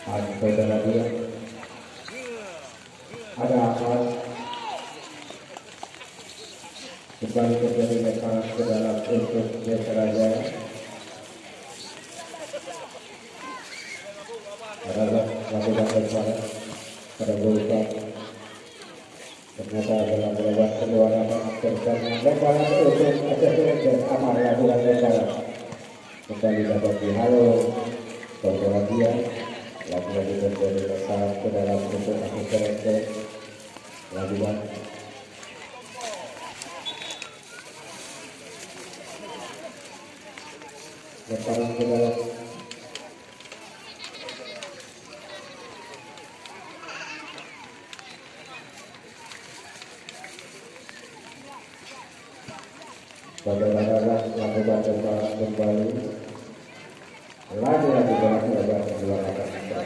saudara dia ada apa kembali terjadi lemparan ke dalam untuk Jaya Jaya adalah lakukan lemparan pada Golkar ternyata dalam lewat kedua nama terkena lemparan untuk ACC dan Amar lakukan lemparan kembali dapat dihalo saudara dia lagi-lagi terjadi lemparan ke dalam untuk ACC lakukan lemparan ke dalam saudara-saudara lakukan lemparan kembali lagi-lagi berhasil kedua akan terkena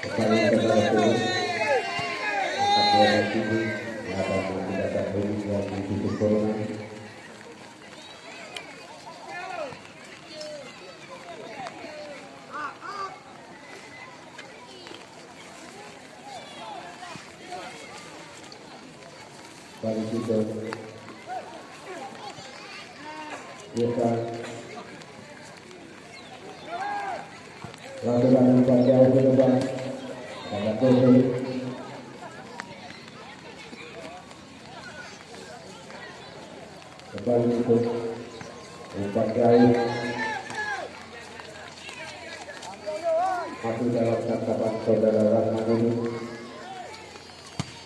kembali ke dalam bagi kita biasa lakukan umpan jauh ke depan pada posisi kembali untuk umpan jauh masih dalam tangkapan saudara Rahmanudin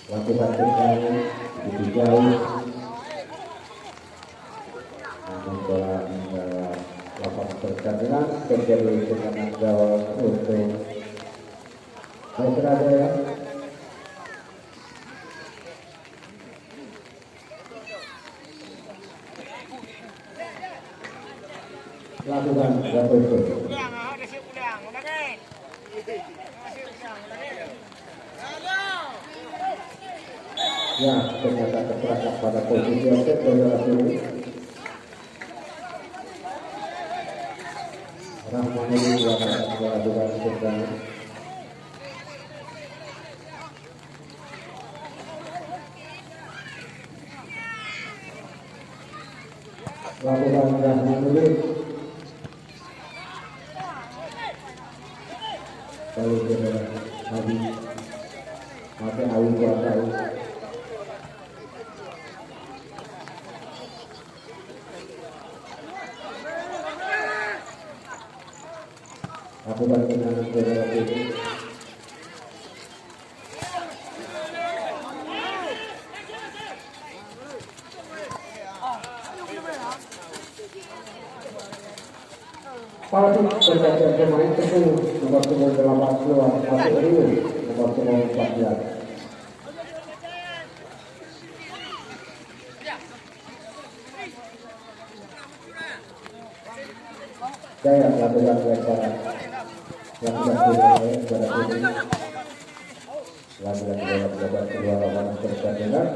lakukan kembali lebih jauh namun bola mendalam lapangan pertandingan terjadi tekanan gawang untuk Jaya lakukan double goal. Ya, ternyata terperangkap pada posisi offset saudara pilih. Rahmanudin akan melakukan tendangan. Lakukan Rahmanudin. Lalu saudara habis. Maka awal kuasai. Lakukan tendangan saudara pilih. Pasti berkaitan pemain 10 nomor 8 keluar masuk Rio nomor 14. Saya lakukan lemparan lakukan ini lakukan babak kedua lapangan pertandingan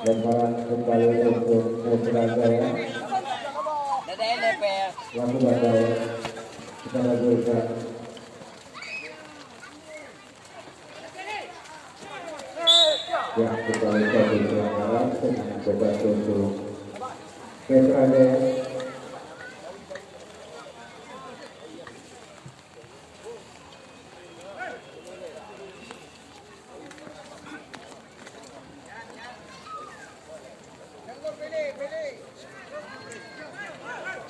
lemparan kembali untuk Putra Jaya lakukan Jaya kita lakukan ya kembali ke pelanggaran dengan babak untuk Putra Jaya.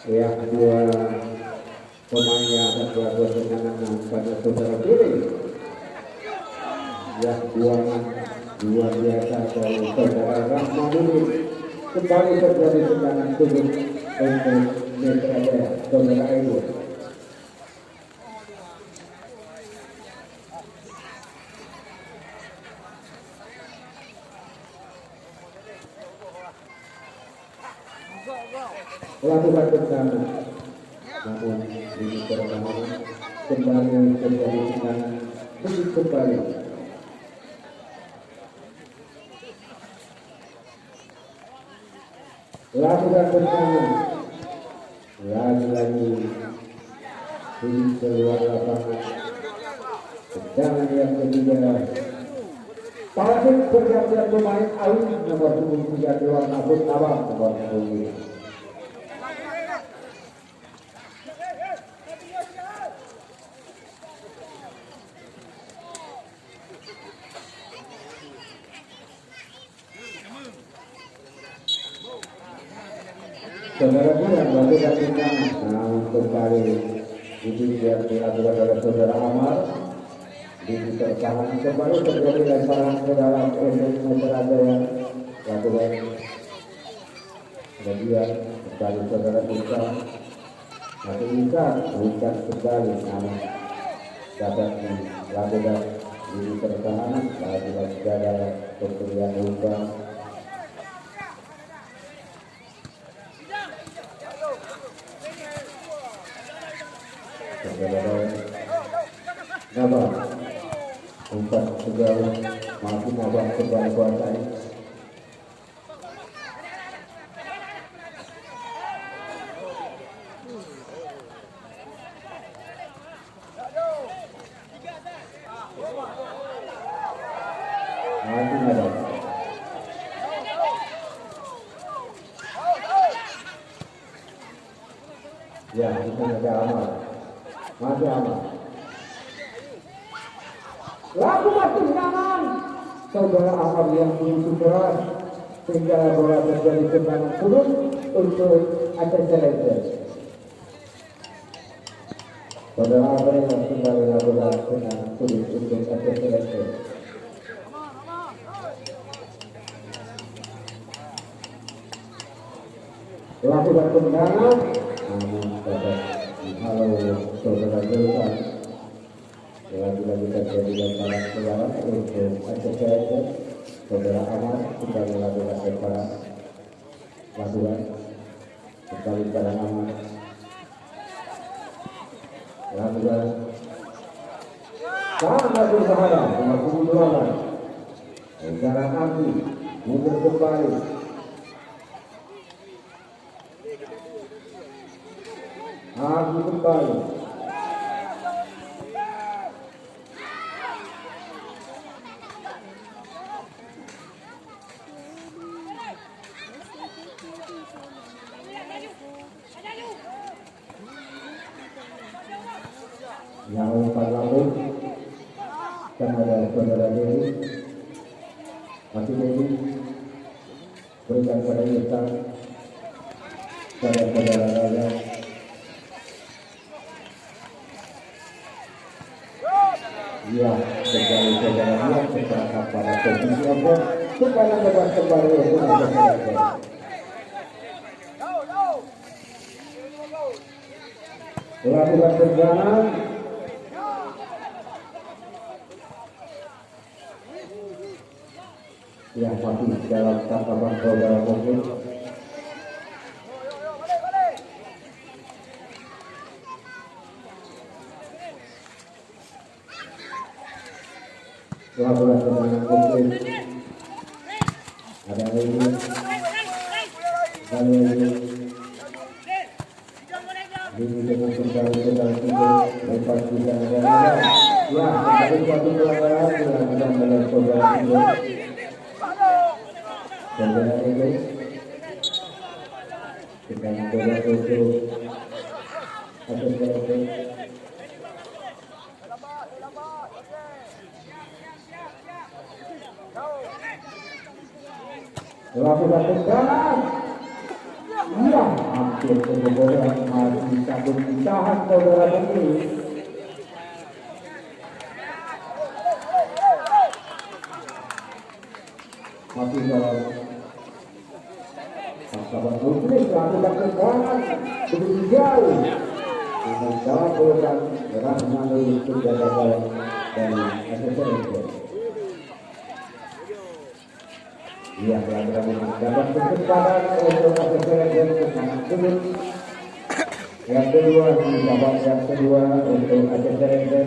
Ya, dua pemain yang akan berbuat tendangan pada saudara pilih. Ya, buangan luar biasa dari saudara Rahmanudin. Kembali terjadi tendangan tubuh untuk Mitra Jaya, saudara Ibu. Lakukan tendangan namun ini pertahanan kembali terjadi tendangan begitu kembali. Lakukan tendangan lagi-lagi di keluar lapangan. Tendangan yang ketiga. Tarik pergantian pemain Alif nomor 23 keluar Nabut Abang nomor 25. Saudara yang melakukan tendangan, namun kembali itu yang dilakukan oleh saudara Amar. Di pertahanan kembali terjadi lemparan ke dalam untuk ada yang lakukan kemudian kembali saudara bisa satu bisa bukan kembali namun dapat dilakukan di pertahanan lagi-lagi gagal pemberian umpan. Nabah umpan sejauh masih Nabah kembali kuasai. Masih Nabah. Ya, kita ada aman. Masih aman. Lakukan tendangan saudara Ahmad yang begitu keras sehingga bola terjadi tendangan turun untuk ATC Legend. Saudara Ahmad yang kembali lakukan tendangan turun untuk ATC Legend. Lakukan tendangan namun dapat dihalau saudara Jelkan. Lagi-lagi terjadi lemparan keluar untuk ACCS. Saudara Ahmad kembali lakukan lemparan kembali pada Ahmad lakukan sangat berbahaya nomor 28 Jalan Api mundur kembali Api kembali yang umpan lambung kan ada saudara Dewi masih Dewi berikan pada Irsan pada saudara Raya ya kembali saudara yang tertangkap pada posisi ombak supaya dapat kembali untuk menjadi lakukan tendangan yang masih dalam tangkapan saudara mungkin lakukan tendangan mungkin ada ini dengan kembali ke dalam tidur lepas bisa ada ya kembali suatu pelanggaran dilakukan oleh saudara tidur saudara itu kita mencoba untuk atau berarti lakukan tendangan iya hampir kebobolan masih sanggup ditahan saudara ini masih dalam tangkapan putri lakukan tendangan begitu jauh namun dalam pelukan berat melalui kejadian dari ACCS. Ia dapat kesempatan untuk ACCS dan kemenangan turun Yang kedua di babak yang kedua untuk Aceh Serengga.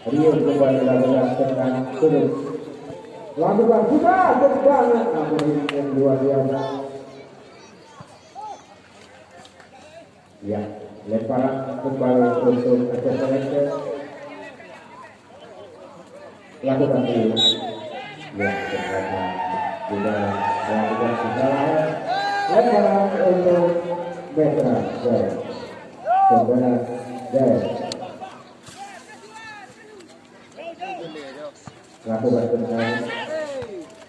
Rio kembali lakukan tengah turun. Lakukan sudah tendangan namun ini yang luar biasa. Ya, lemparan kembali untuk Aceh Serengga. Lakukan dulu. Ya, ternyata tidak melakukan kesalahan. Lemparan untuk Betra Jaya. Sebenarnya Jaya. Lakukan tendangan.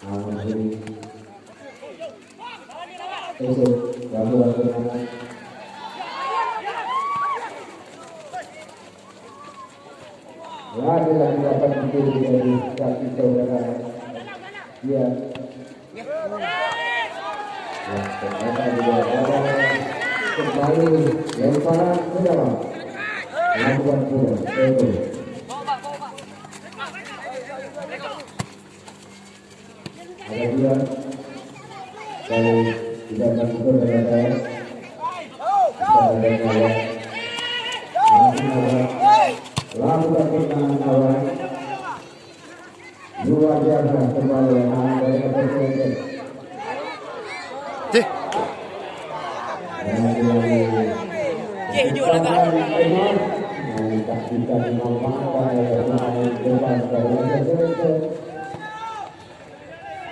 Namun ini itu lakukan tendangan. Lagi-lagi dapat dipilih dari kaki saudara. Ya. Ya, ternyata juga kembali lemparan ke dalam. Lakukan pula. Itu. Ada dia. Kalau tidak masuk ke dalam. Kita ada lakukan tendangan awal luar biasa kembali dari Aceh Serengga. Hijau lah kan? Tak bisa dimanfaatkan oleh pemain depan dari Aceh Serengga.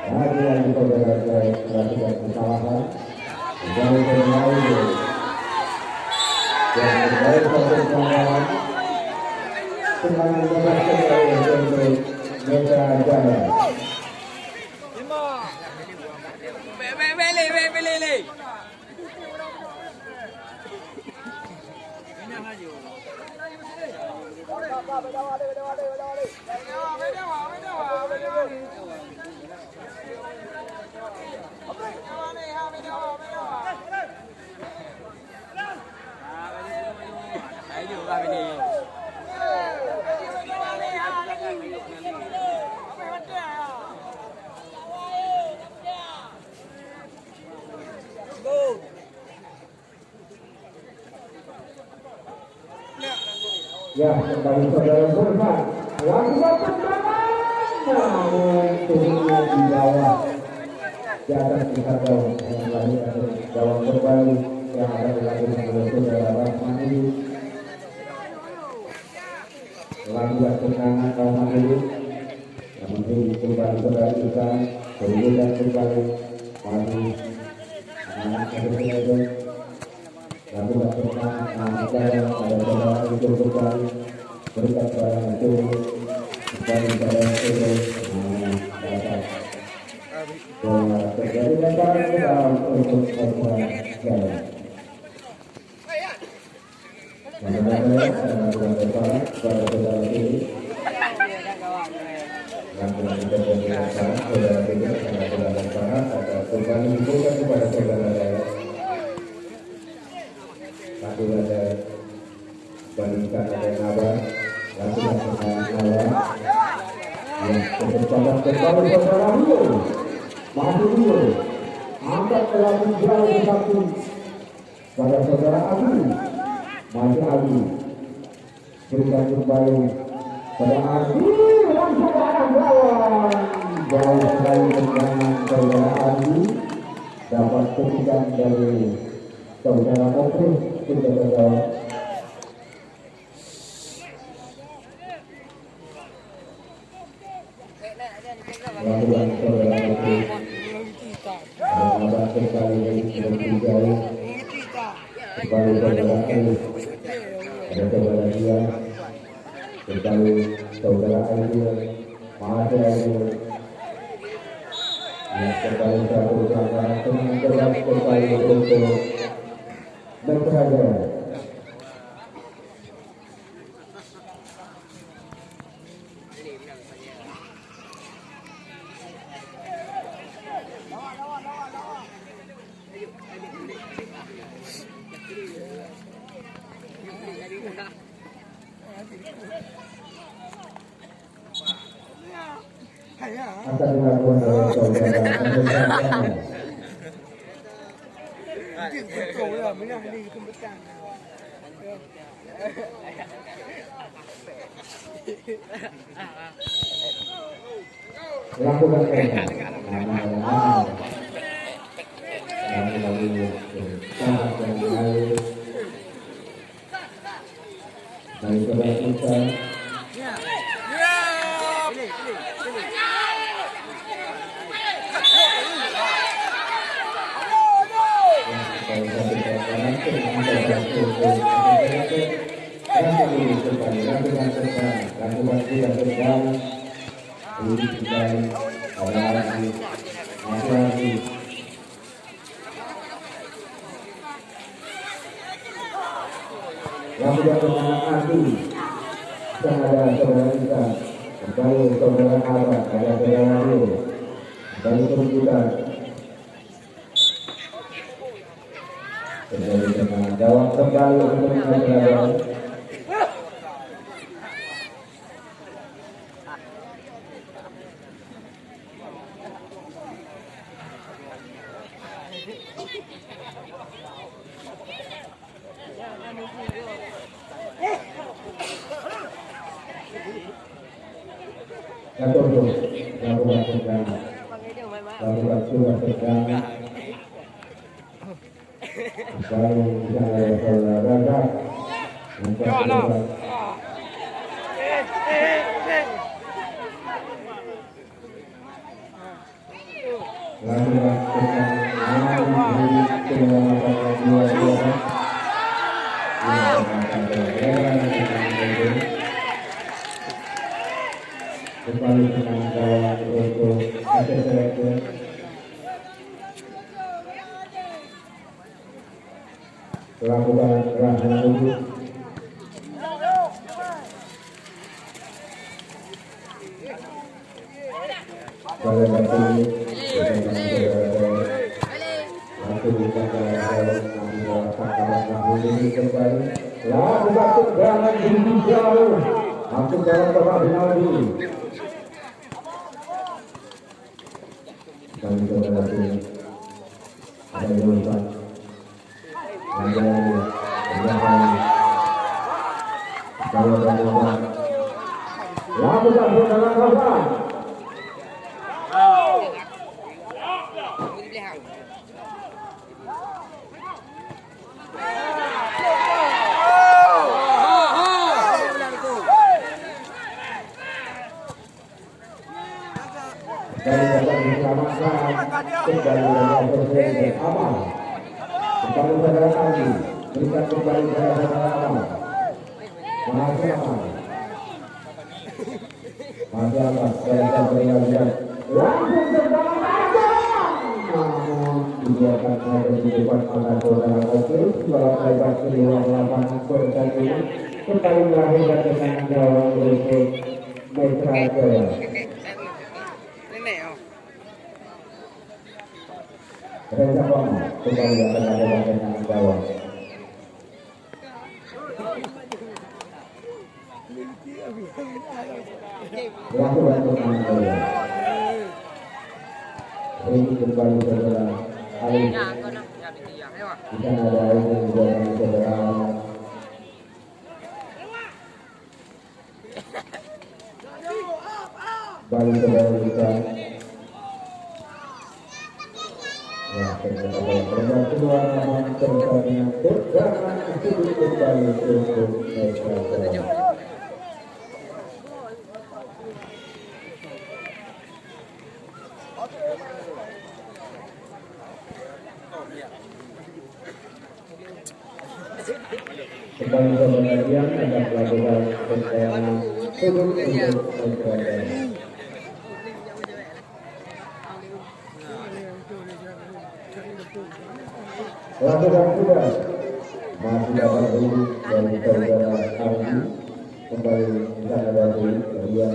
Lagi-lagi saudara saya melakukan kesalahan dari pemain yang terbaik untuk pemain. Tendangan bebas kembali untuk Betra Jaya. Beli. Ya, kembali saudara Burhan. Lakukan tendangan. Namun turunnya di bawah. Di atas kita jauh. Yang lain ada jawab kembali yang akan dilakukan oleh saudara Rahmani. Lakukan tendangan Rahmani. Namun ini kembali saudara kita. Kemudian kembali maju. Lakukan tendangan ada saudara itu kembali berikan barang itu kembali pada itu terjadi lemparan ke dalam untuk korban jalan. Lakukan lemparan pada saudara ini. Lakukan terjadi lemparan saudara ini lakukan lemparan atau kembali bukan kepada saudara saya. Lakukan bandingkan ada Naba, lakukan dengan Naba yang bersahabat kembali saudara Rio, masih Rio, angkat ke lagi jauh satu pada saudara Adi, masih Adi, berikan kembali pada Adi, langsung ke arah lawan, jauh sekali dengan saudara Adi, dapat ketikan dari saudara Opri, sudah terjawab. Lakukan saudara Opri, ada sekali bertiga, kembali saudara Eli, ada saudara dia, kembali saudara Eli, masih Eli, yang kembali satu sama dengan keras kembali untuk Betra Jaya. Akan dilakukan oleh saudara Lakukan tembak. Lagi-lagi sangat baik. Baik kita. Yang sudah berhati ada saudara kita, kembali saudara Abad, ada saudara Rio, kembali kerujukan. Kembali dengan jawab kembali untuk menjawab. Kembali dengan jawab untuk lakukan rasa tubuh. Kalian bertemu lakukan tendangan tinggi jauh masuk dalam kotak penalti. Kami coba lagi ada julukan ada lakukan tendangan kotak. Kembali dengan presiden aman. Kembali saudara kami berikan kembali saudara aman. Masih aman. Masih aman. Saya berikan langsung tendangan tajam. Namun dibiarkan saja di depan mata saudara Oke. Setelah lebar kedua lapangan korban ini kembali melahirkan dengan jawab untuk Mitra Jaya. Reza Bama kembali akan ada dengan jawab. Lakukan dengan jawab. Ini kembali saudara Alif. Di sana ada Alif yang dengan saudara. Balik saudara kita. Ya, terima kedua nama terkait dengan itu kembali untuk mereka. Kembali ke pengajian akan melakukan pertanyaan untuk mereka. Lakukan sudah masih dapat dulu dari saudara Ardi kembali sana dari kemudian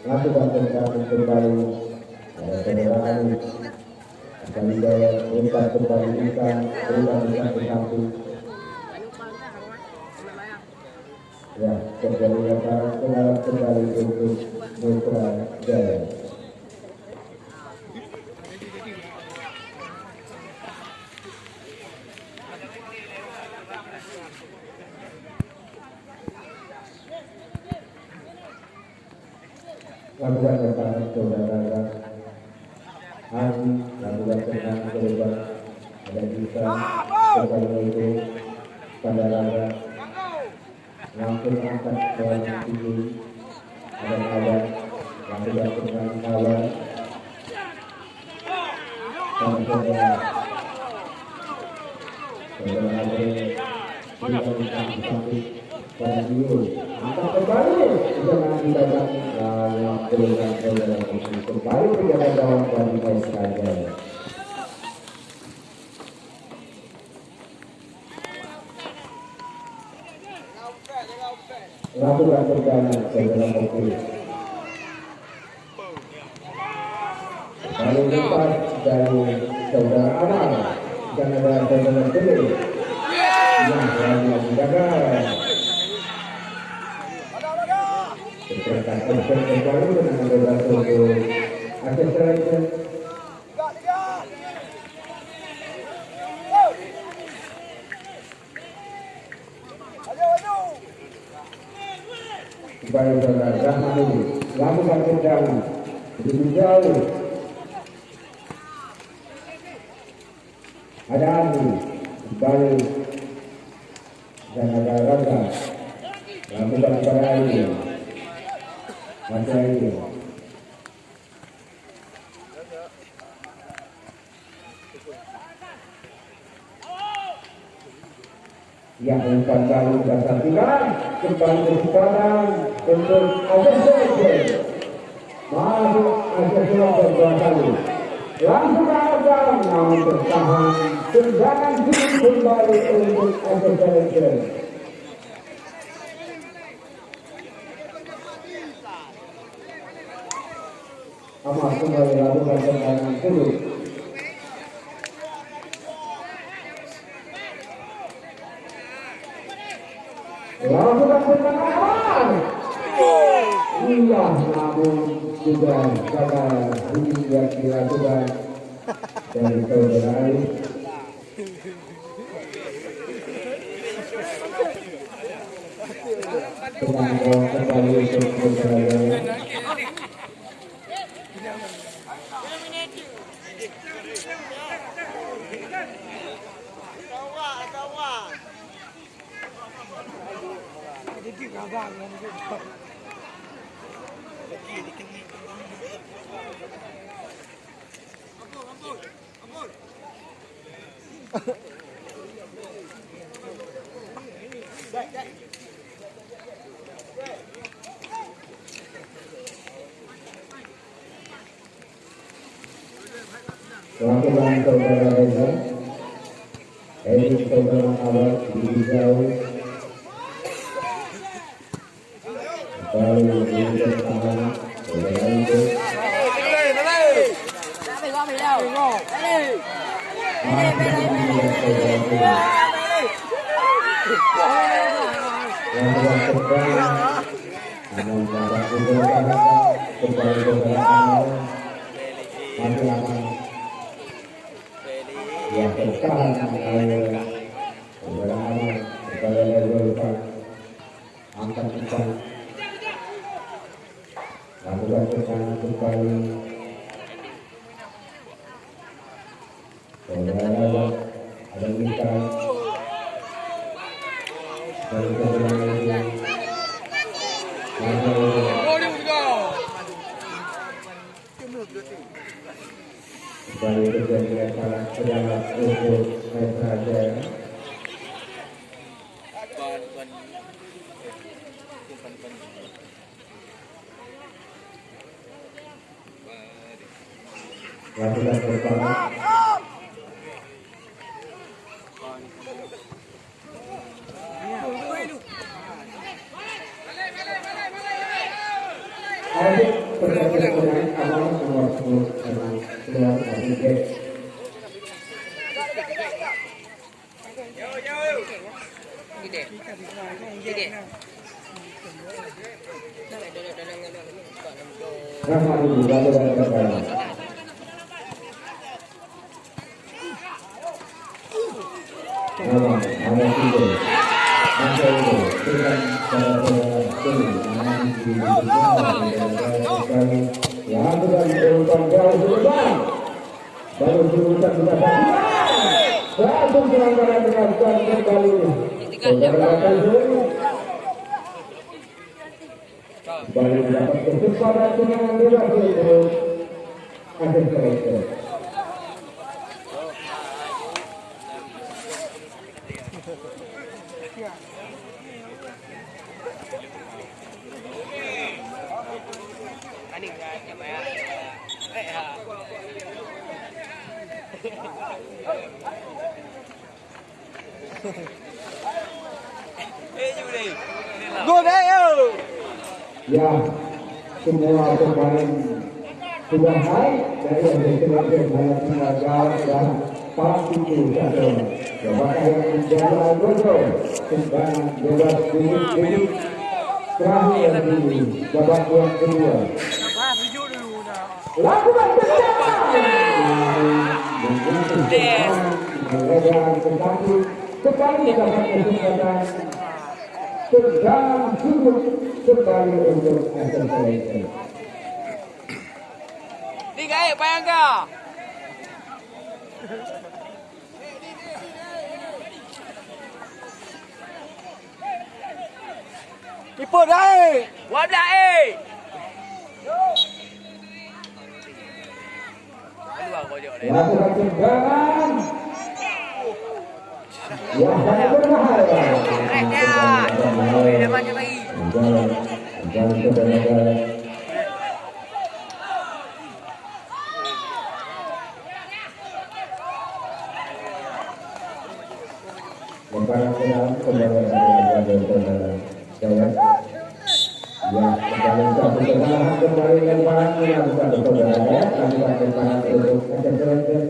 lakukan tendangan kembali saudara Ardi kembali dari umpan kembali ikan berulang ke samping ya kembali kembali untuk Mitra Jaya. lakukan bersama saudara Haji, lakukan tenang berubah ada bisa berbalik itu pada raga langsung angkat ke tinggi ada kawan lakukan tenang kawan sama saudara pada dulu angkat kembali jangan didapat yang dengan saudara kembali menjaga gawang dan baik saja lakukan perjalanan saudara kembali paling depan dari saudara Amal dan ada saudara kembali yang selalu menjaga Pertanyaan kembali dengan beberapa aksesoris supaya saudara Rahmani lakukan tendangan lebih jauh ada Andi supaya dan ada Raga lakukan pada ini Masih ini yang umpan kali dasar tilang kembali kesempatan untuk Azerbaijan masuk Azerbaijan dua kali langsung ada namun bertahan tendangan kembali untuk Azerbaijan. Amat kembali lakukan tendangan dulu. Lakukan tendangan awal. Iya, namun sudah gagal yang dilakukan dari saudara Ali. Tendangan kembali untuk saudara Ali. Lakukan saudara Reza, saudara awal di jauh, baru untuk tangan saudara itu. Lakukan terbang, namun cara saudara kembali saudara awal masih aman. Yang bertahan saudara awal supaya level angkat depan lakukan kesana kembali saudara awal ada ikan dari saudara Baik kejadian salah selamat untuk saja. Lakukan bersama. Adik pertandingan awal nomor 10 keluar dari gate. Rahmat dulu lakukan pertandingan. Awal tidur, masuk itu, berikan saudara yang sudah diturunkan jauh ke depan, baru diturunkan ke depan, langsung pelanggaran dilakukan kembali. Kembali mendapat kesempatan tendangan bebas itu akan selesai. Ya, semua pemain sudah naik dari yang gagal dan pasti saja. Apakah yang menjadi Algojo tendangan bebas ini terakhir di babak yang kedua. Lakukan sekali dapat kesempatan tendangan sudut sekali untuk selesai. Tiga Bayangka. Kiper dah. Wabda Lakukan tendangan yang sangat berbahaya. Kembali lemparan dilakukan saudara ya, lakukan lemparan untuk Aceh.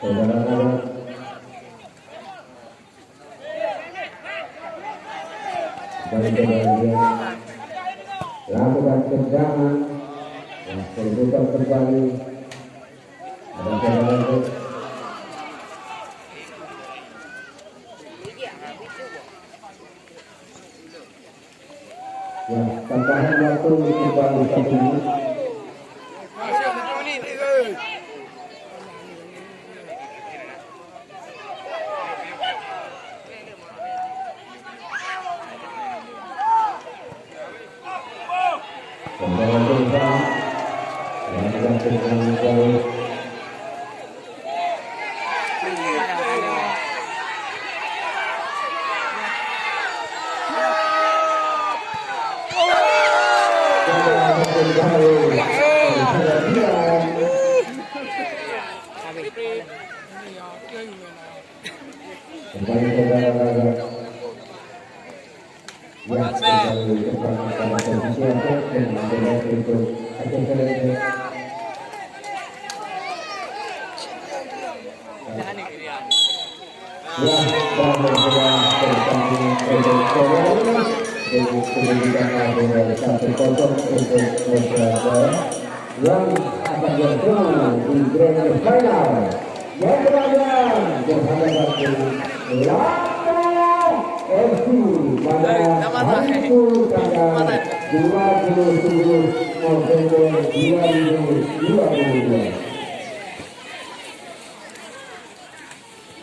Saudara lakukan tendangan yang terbuka kembali yang tambahan waktu kembali 1 menit. Yang akan bertemu di grand final yang berlangsung berhadapan dengan FC pada hari tanggal 27 November 2022.